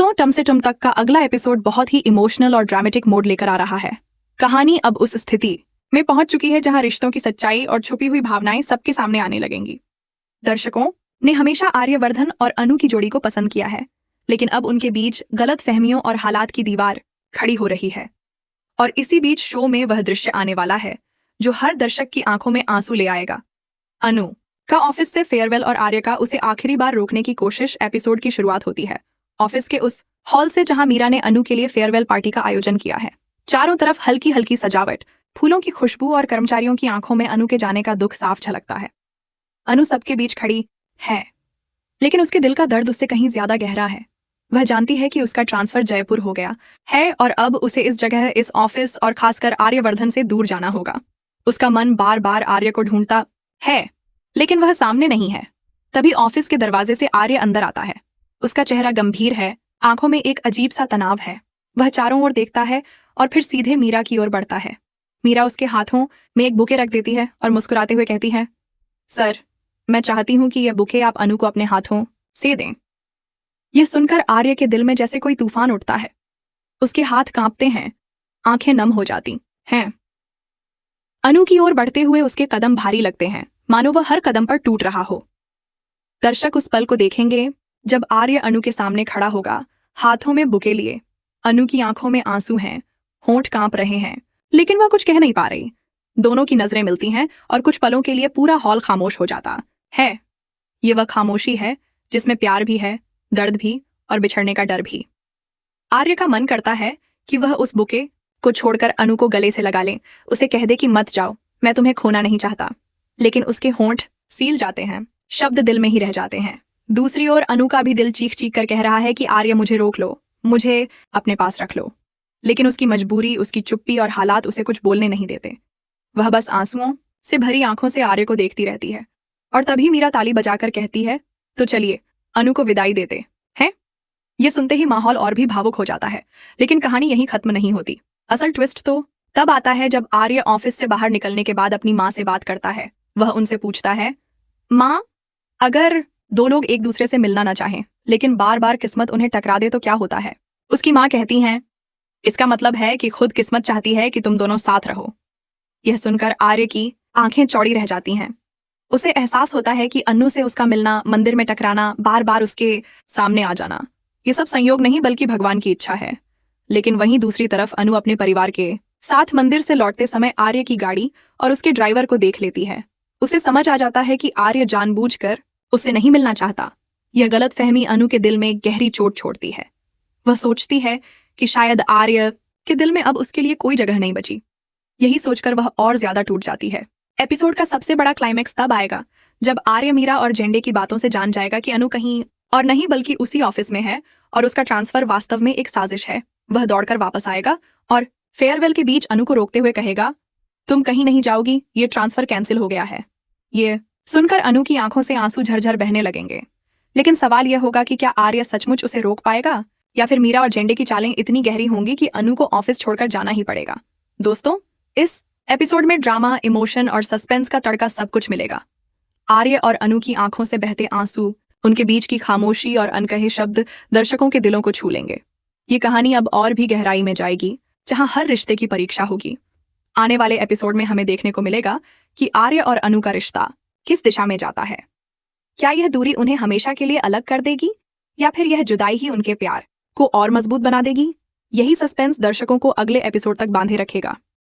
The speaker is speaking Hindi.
दोस्तों, टम से टम तक का अगला एपिसोड बहुत ही इमोशनल और ड्रामेटिक मोड लेकर आ रहा है। कहानी अब उस स्थिति में पहुंच चुकी है जहां रिश्तों की सच्चाई और छुपी हुई भावनाएं सबके सामने आने लगेंगी। दर्शकों ने हमेशा आर्यवर्धन और अनु की जोड़ी को पसंद किया है, लेकिन अब उनके बीच गलत फहमियों और हालात की दीवार खड़ी हो रही है। और इसी बीच शो में वह दृश्य आने वाला है जो हर दर्शक की आंखों में आंसू ले आएगा। अनु का ऑफिस से फेयरवेल और आर्य का उसे आखिरी बार रोकने की कोशिश एपिसोड की शुरुआत होती है। ऑफिस के उस हॉल से जहां मीरा ने अनु के लिए फेयरवेल पार्टी का आयोजन किया है। चारों तरफ हल्की हल्की सजावट, फूलों की खुशबू और कर्मचारियों की आंखों में अनु के जाने का दुख साफ झलकता है। अनु सबके बीच खड़ी है, लेकिन उसके दिल का दर्द उससे कहीं ज्यादा गहरा है। वह जानती है कि उसका ट्रांसफर जयपुर हो गया है और अब उसे इस जगह, इस ऑफिस और खासकर आर्यवर्धन से दूर जाना होगा। उसका मन बार बार आर्य को ढूंढता है, लेकिन वह सामने नहीं है। तभी ऑफिस के दरवाजे से आर्य अंदर आता है। उसका चेहरा गंभीर है, आंखों में एक अजीब सा तनाव है। वह चारों ओर देखता है और फिर सीधे मीरा की ओर बढ़ता है। मीरा उसके हाथों में एक बुके रख देती है और मुस्कुराते हुए कहती है, सर, मैं चाहती हूं कि यह बुके आप अनु को अपने हाथों से दें। यह सुनकर आर्य के दिल में जैसे कोई तूफान उठता है। उसके हाथ कांपते हैं, आंखें नम हो जाती हैं। अनु की ओर बढ़ते हुए उसके कदम भारी लगते हैं, मानो वह हर कदम पर टूट रहा हो। दर्शक उस पल को देखेंगे जब आर्य अनु के सामने खड़ा होगा, हाथों में बुके लिए। अनु की आंखों में आंसू हैं, होंठ कांप रहे हैं, लेकिन वह कुछ कह नहीं पा रही। दोनों की नजरें मिलती हैं और कुछ पलों के लिए पूरा हॉल खामोश हो जाता है। ये वह खामोशी है जिसमें प्यार भी है, दर्द भी और बिछड़ने का डर भी। आर्य का मन करता है कि वह उस बुके को छोड़कर अनु को गले से लगा ले, उसे कह दे कि मत जाओ, मैं तुम्हें खोना नहीं चाहता। लेकिन उसके होंठ सील जाते हैं, शब्द दिल में ही रह जाते हैं। दूसरी ओर अनु का भी दिल चीख चीख कर कह रहा है कि आर्य, मुझे रोक लो, मुझे अपने पास रख लो। लेकिन उसकी मजबूरी, उसकी चुप्पी और हालात उसे कुछ बोलने नहीं देते। वह बस आंसुओं से भरी आंखों से आर्य को देखती रहती है। और तभी मीरा ताली बजाकर कहती है, तो चलिए अनु को विदाई देते हैं। ये सुनते ही माहौल और भी भावुक हो जाता है, लेकिन कहानी यहीं खत्म नहीं होती। असल ट्विस्ट तो तब आता है जब आर्य ऑफिस से बाहर निकलने के बाद अपनी माँ से बात करता है। वह उनसे पूछता है, माँ, अगर दो लोग एक दूसरे से मिलना ना चाहें, लेकिन बार बार किस्मत उन्हें टकरा दे तो क्या होता है? उसकी माँ कहती हैं, इसका मतलब है कि खुद किस्मत चाहती है कि तुम दोनों साथ रहो। यह सुनकर आर्य की आंखें चौड़ी रह जाती हैं। उसे एहसास होता है कि अनु से उसका मिलना, मंदिर में टकराना, बार बार उसके सामने आ जाना, ये सब संयोग नहीं बल्कि भगवान की इच्छा है। लेकिन वहीं दूसरी तरफ अनु अपने परिवार के साथ मंदिर से लौटते समय आर्य की गाड़ी और उसके ड्राइवर को देख लेती है। उसे समझ आ जाता है कि आर्य जानबूझकर उससे नहीं मिलना चाहता। यह गलतफहमी अनु के दिल में गहरी चोट छोड़ती है। वह सोचती है कि शायद आर्य के दिल में अब उसके लिए कोई जगह नहीं बची। यही सोचकर वह और ज्यादा टूट जाती है। एपिसोड का सबसे बड़ा क्लाइमैक्स तब आएगा जब आर्य मीरा और जेंडे की बातों से जान जाएगा कि अनु कहीं और नहीं बल्कि उसी ऑफिस में है और उसका ट्रांसफर वास्तव में एक साजिश है। वह दौड़कर वापस आएगा और फेयरवेल के बीच अनु को रोकते हुए कहेगा, तुम कहीं नहीं जाओगी, ये ट्रांसफर कैंसिल हो गया है। ये सुनकर अनु की आंखों से आंसू झरझर बहने लगेंगे। लेकिन सवाल यह होगा कि क्या आर्य सचमुच उसे रोक पाएगा या फिर मीरा और जेंडे की चालें इतनी गहरी होंगी कि अनु को ऑफिस छोड़कर जाना ही पड़ेगा। दोस्तों, इस एपिसोड में ड्रामा, इमोशन और सस्पेंस का तड़का सब कुछ मिलेगा। आर्य और अनु की आंखों से बहते आंसू, उनके बीच की खामोशी और अनकहे शब्द दर्शकों के दिलों को छू लेंगे। ये कहानी अब और भी गहराई में जाएगी, जहां हर रिश्ते की परीक्षा होगी। आने वाले एपिसोड में हमें देखने को मिलेगा कि आर्य और अनु का रिश्ता किस दिशा में जाता है। क्या यह दूरी उन्हें हमेशा के लिए अलग कर देगी या फिर यह जुदाई ही उनके प्यार को और मजबूत बना देगी? यही सस्पेंस दर्शकों को अगले एपिसोड तक बांधे रखेगा।